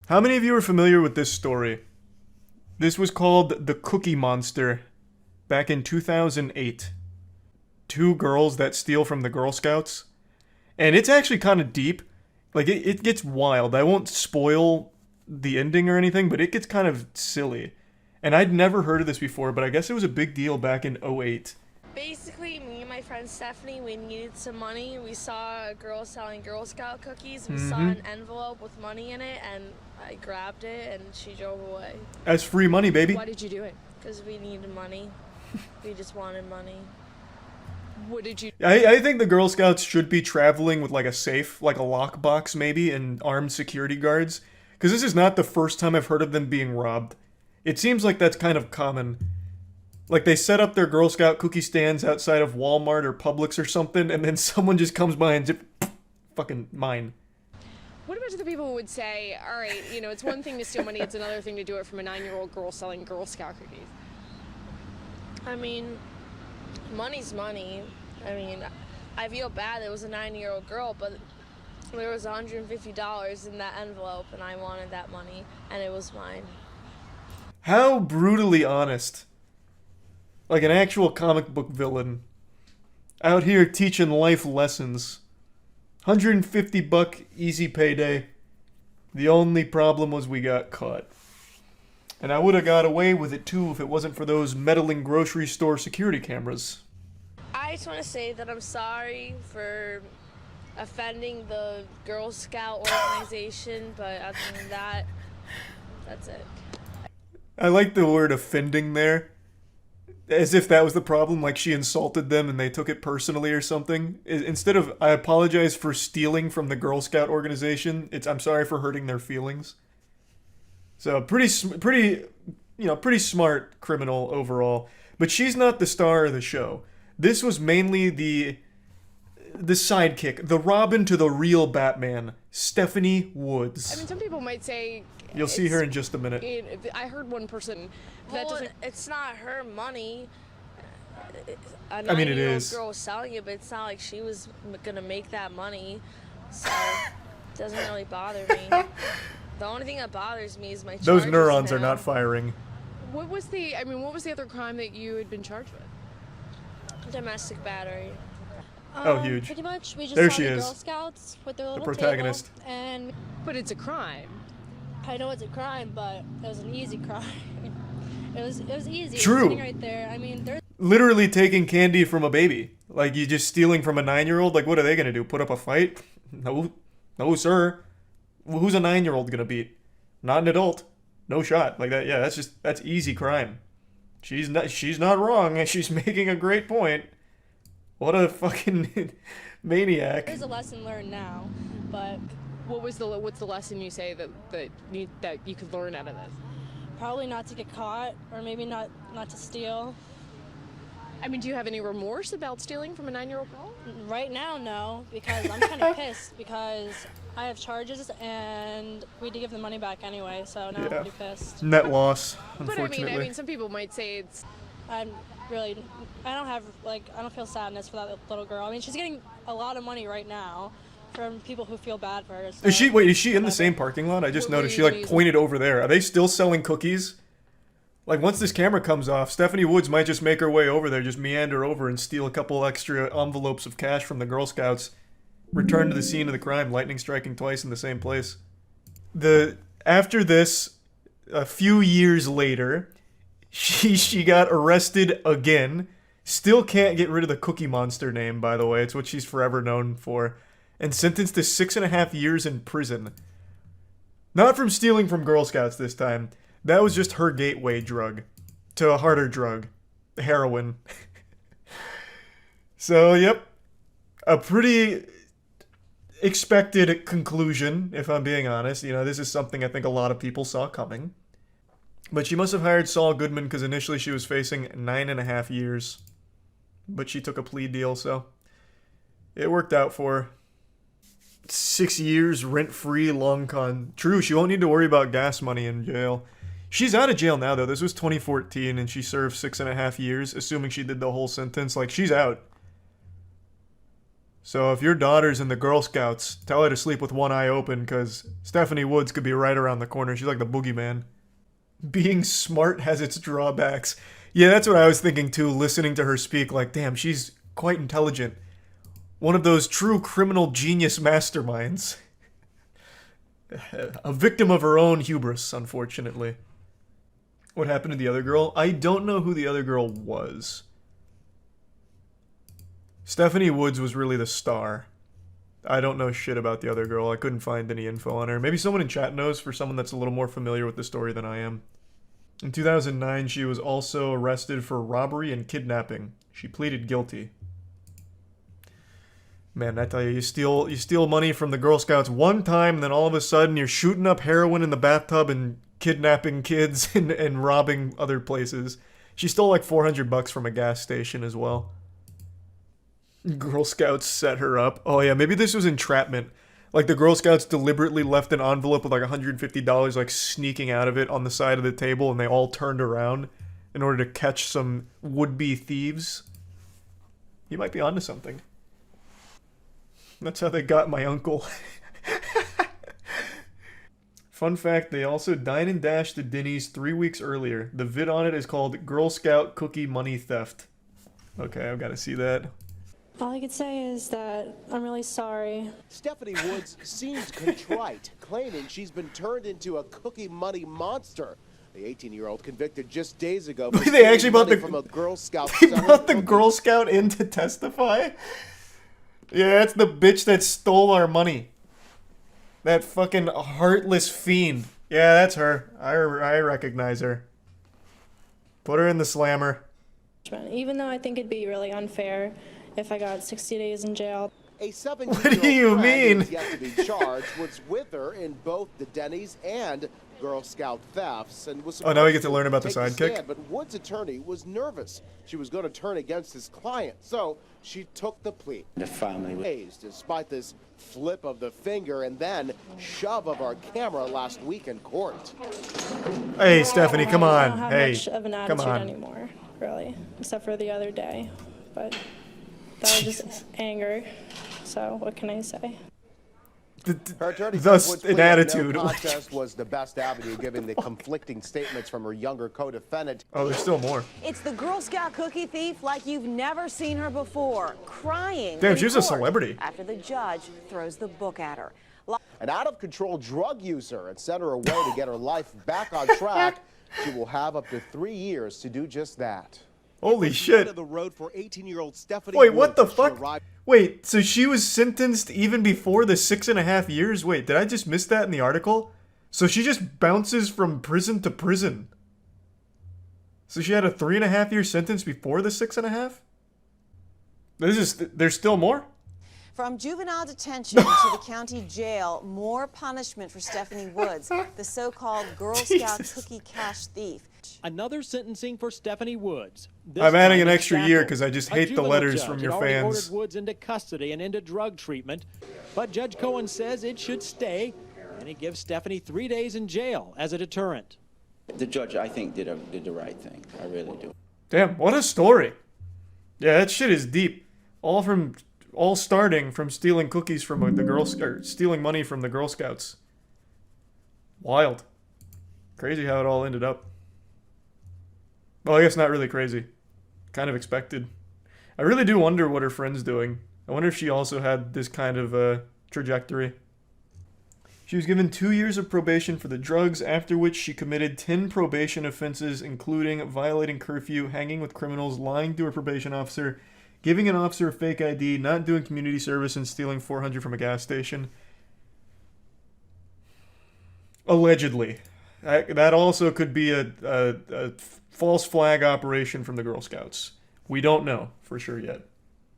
How many of you are familiar with this story? This was called the Cookie Monster back in 2008. Two girls that steal from the Girl Scouts. And it's actually kind of deep. Like, it gets wild. I won't spoil the ending or anything, but it gets kind of silly. And I'd never heard of this before, but I guess it was a big deal back in '08. Basically, me and my friend Stephanie, we needed some money. We saw a girl selling Girl Scout cookies. We saw an envelope with money in it, and I grabbed it, and she drove away. That's free money, baby. Why did you do it? Because we needed money. We just wanted money. What did you... I think the Girl Scouts should be traveling with like a safe, like a lockbox maybe, and armed security guards. Because this is not the first time I've heard of them being robbed. It seems like that's kind of common. Like they set up their Girl Scout cookie stands outside of Walmart or Publix or something, and then someone just comes by and zip, fucking mine. What about the people who would say, all right, you know, it's one thing to steal money, it's another thing to do it from a 9-year-old girl selling Girl Scout cookies? I mean, money's money. I mean, I feel bad it was a 9-year-old girl, but there was $150 in that envelope, and I wanted that money, and it was mine. How brutally honest. Like an actual comic book villain. Out here teaching life lessons. $150 easy payday. The only problem was we got caught. And I would have got away with it too if it wasn't for those meddling grocery store security cameras. I just want to say that I'm sorry for offending the Girl Scout organization, but other than that, that's it. I like the word offending there. As if that was the problem, like she insulted them and they took it personally or something. Instead of, I apologize for stealing from the Girl Scout organization, it's, I'm sorry for hurting their feelings. So, pretty smart criminal overall. But she's not the star of the show. This was mainly the sidekick, the Robin to the real Batman, Stephanie Woods. I mean, some people might say... You'll see her in just a minute. I heard one person that Well, doesn't... it's not her money. A I mean, it 9-year-old is. girl was selling it, but it's not like she was gonna make that money. So, it doesn't really bother me. The only thing that bothers me is my Those charges neurons are now. not firing. What was the other crime that you had been charged with? Domestic battery. Oh, huge. Pretty much, we just There saw she the is. Girl Scouts with their The little protagonist. table, and But it's a crime. I know it's a crime, but it was an easy crime. it was easy. True. It was sitting right there. I mean, there's Literally taking candy from a baby. Like, you just stealing from a 9-year-old? Like, what are they gonna do? Put up a fight? No, sir. Who's a 9-year-old gonna beat? Not an adult. No shot. Like that. Yeah, that's easy crime. She's not wrong. She's making a great point. What a fucking maniac. a lesson learned now, but What's the lesson you say that you could learn out of this? probably not to get caught, or maybe not to steal. I mean, do you have any remorse about stealing from a 9-year-old girl? Right now, no, because I'm kind of pissed because I have charges and we had to give the money back anyway. So now I'm Yeah. pretty pissed. Net loss, But unfortunately. I mean, some people might say it's... I don't feel sadness for that little girl. I mean, she's getting a lot of money right now from people who feel bad for her. So Is she in the whatever. same parking lot? I just What were noticed you she gonna use? pointed over there. Are they still selling cookies? Like, once this camera comes off, Stephanie Woods might just make her way over there, just meander over and steal a couple extra envelopes of cash from the Girl Scouts. Return to the scene of the crime, lightning striking twice in the same place. After this, a few years later, she got arrested again. Still can't get rid of the Cookie Monster name, by the way. It's what she's forever known for. And sentenced to 6.5 years in prison. Not from stealing from Girl Scouts this time. That was just her gateway drug to a harder drug, heroin. So, yep. A pretty expected conclusion, if I'm being honest. You know, this is something I think a lot of people saw coming. But she must have hired Saul Goodman because initially she was facing 9.5 years. But she took a plea deal, so it worked out for her. 6 years, rent-free, long con. True, she won't need to worry about gas money in jail. She's out of jail now, though. This was 2014, and she served 6.5 years, assuming she did the whole sentence. Like, she's out. So if your daughter's in the Girl Scouts, tell her to sleep with one eye open, because Stephanie Woods could be right around the corner. She's like the boogeyman. Being smart has its drawbacks. Yeah, that's what I was thinking too, listening to her speak. Like, damn, she's quite intelligent. One of those true criminal genius masterminds. A victim of her own hubris, unfortunately. What happened to the other girl? I don't know who the other girl was. Stephanie Woods was really the star. I don't know shit about the other girl. I couldn't find any info on her. Maybe someone in chat knows, for someone that's a little more familiar with the story than I am. In 2009, she was also arrested for robbery and kidnapping. She pleaded guilty. Man, I tell you, you steal money from the Girl Scouts one time, and then all of a sudden you're shooting up heroin in the bathtub and kidnapping kids and robbing other places. She stole like $400 from a gas station as well. Girl Scouts set her up. Oh yeah, maybe this was entrapment. Like the Girl Scouts deliberately left an envelope with like $150 like sneaking out of it on the side of the table, and they all turned around in order to catch some would-be thieves. You might be onto something. That's how they got my uncle. Fun fact, they also dined and dashed to Denny's 3 weeks earlier. The vid on it is called Girl Scout Cookie Money Theft. Okay, I've got to see that. All I could say is that I'm really sorry. Stephanie Woods seemed contrite, claiming she's been turned into a cookie money monster. The 18-year-old convicted just days ago for They actually brought money from a Girl Scout. They brought the Girl Scout in to testify? Yeah, that's the bitch that stole our money. That fucking heartless fiend. Yeah, that's her. I recognize her. Put her in the slammer. Even though I think it'd be really unfair if I got 60 days in jail. A 17-year-old What do you mean? who is yet to be charged was with her in both the Denny's and Girl Scout thefts and was. Oh, now we get to learn about the take sidekick? stand, but Woods' attorney was nervous. She was going to turn against his client, so she took the plea. The family Days, despite this flip of the finger and then shove of our camera last week in court. Hey, Stephanie, come I on. don't have Hey, much of an come attitude on. anymore, really, except for the other day. But that was just anger. So what can I say? Her attorney Thus, said Woods' an plea of attitude. No contest was the best avenue, given the conflicting statements from her younger co-defendant. Oh, there's still more. It's the Girl Scout cookie thief like you've never seen her before, crying. Damn, in she's a court celebrity. After the judge throws the book at her. An out-of-control drug user, and sent her away to get her life back on track. She will have up to 3 years to do just that. Holy shit. The road for 18-year-old Stephanie Wait, what the Woods. She fuck? arrived- Wait, so she was sentenced even before the 6.5 years? Wait, did I just miss that in the article? So she just bounces from prison to prison. So she had a 3.5 year sentence before the 6.5? There's still more? From juvenile detention to the county jail, more punishment for Stephanie Woods, the so-called Girl Scout Jesus. cookie cash thief. Another sentencing for Stephanie Woods. This I'm adding time an in extra Stafford. year 'cause I just A hate the juvenile letters judge from had your already fans. ordered Woods into custody and into drug treatment, but Judge Cohen says it should stay, and he gives Stephanie 3 days in jail as a deterrent. The judge, I think, did the right thing. I really do. Damn, what a story. Yeah, that shit is deep. All starting from stealing cookies from stealing money from the Girl Scouts. Wild. Crazy how it all ended up. Well, I guess not really crazy. Kind of expected. I really do wonder what her friend's doing. I wonder if she also had this kind of trajectory. She was given 2 years of probation for the drugs, after which she committed 10 probation offenses, including violating curfew, hanging with criminals, lying to her probation officer, giving an officer a fake ID, not doing community service, and stealing $400 from a gas station. Allegedly. That also could be a false flag operation from the Girl Scouts. We don't know for sure yet.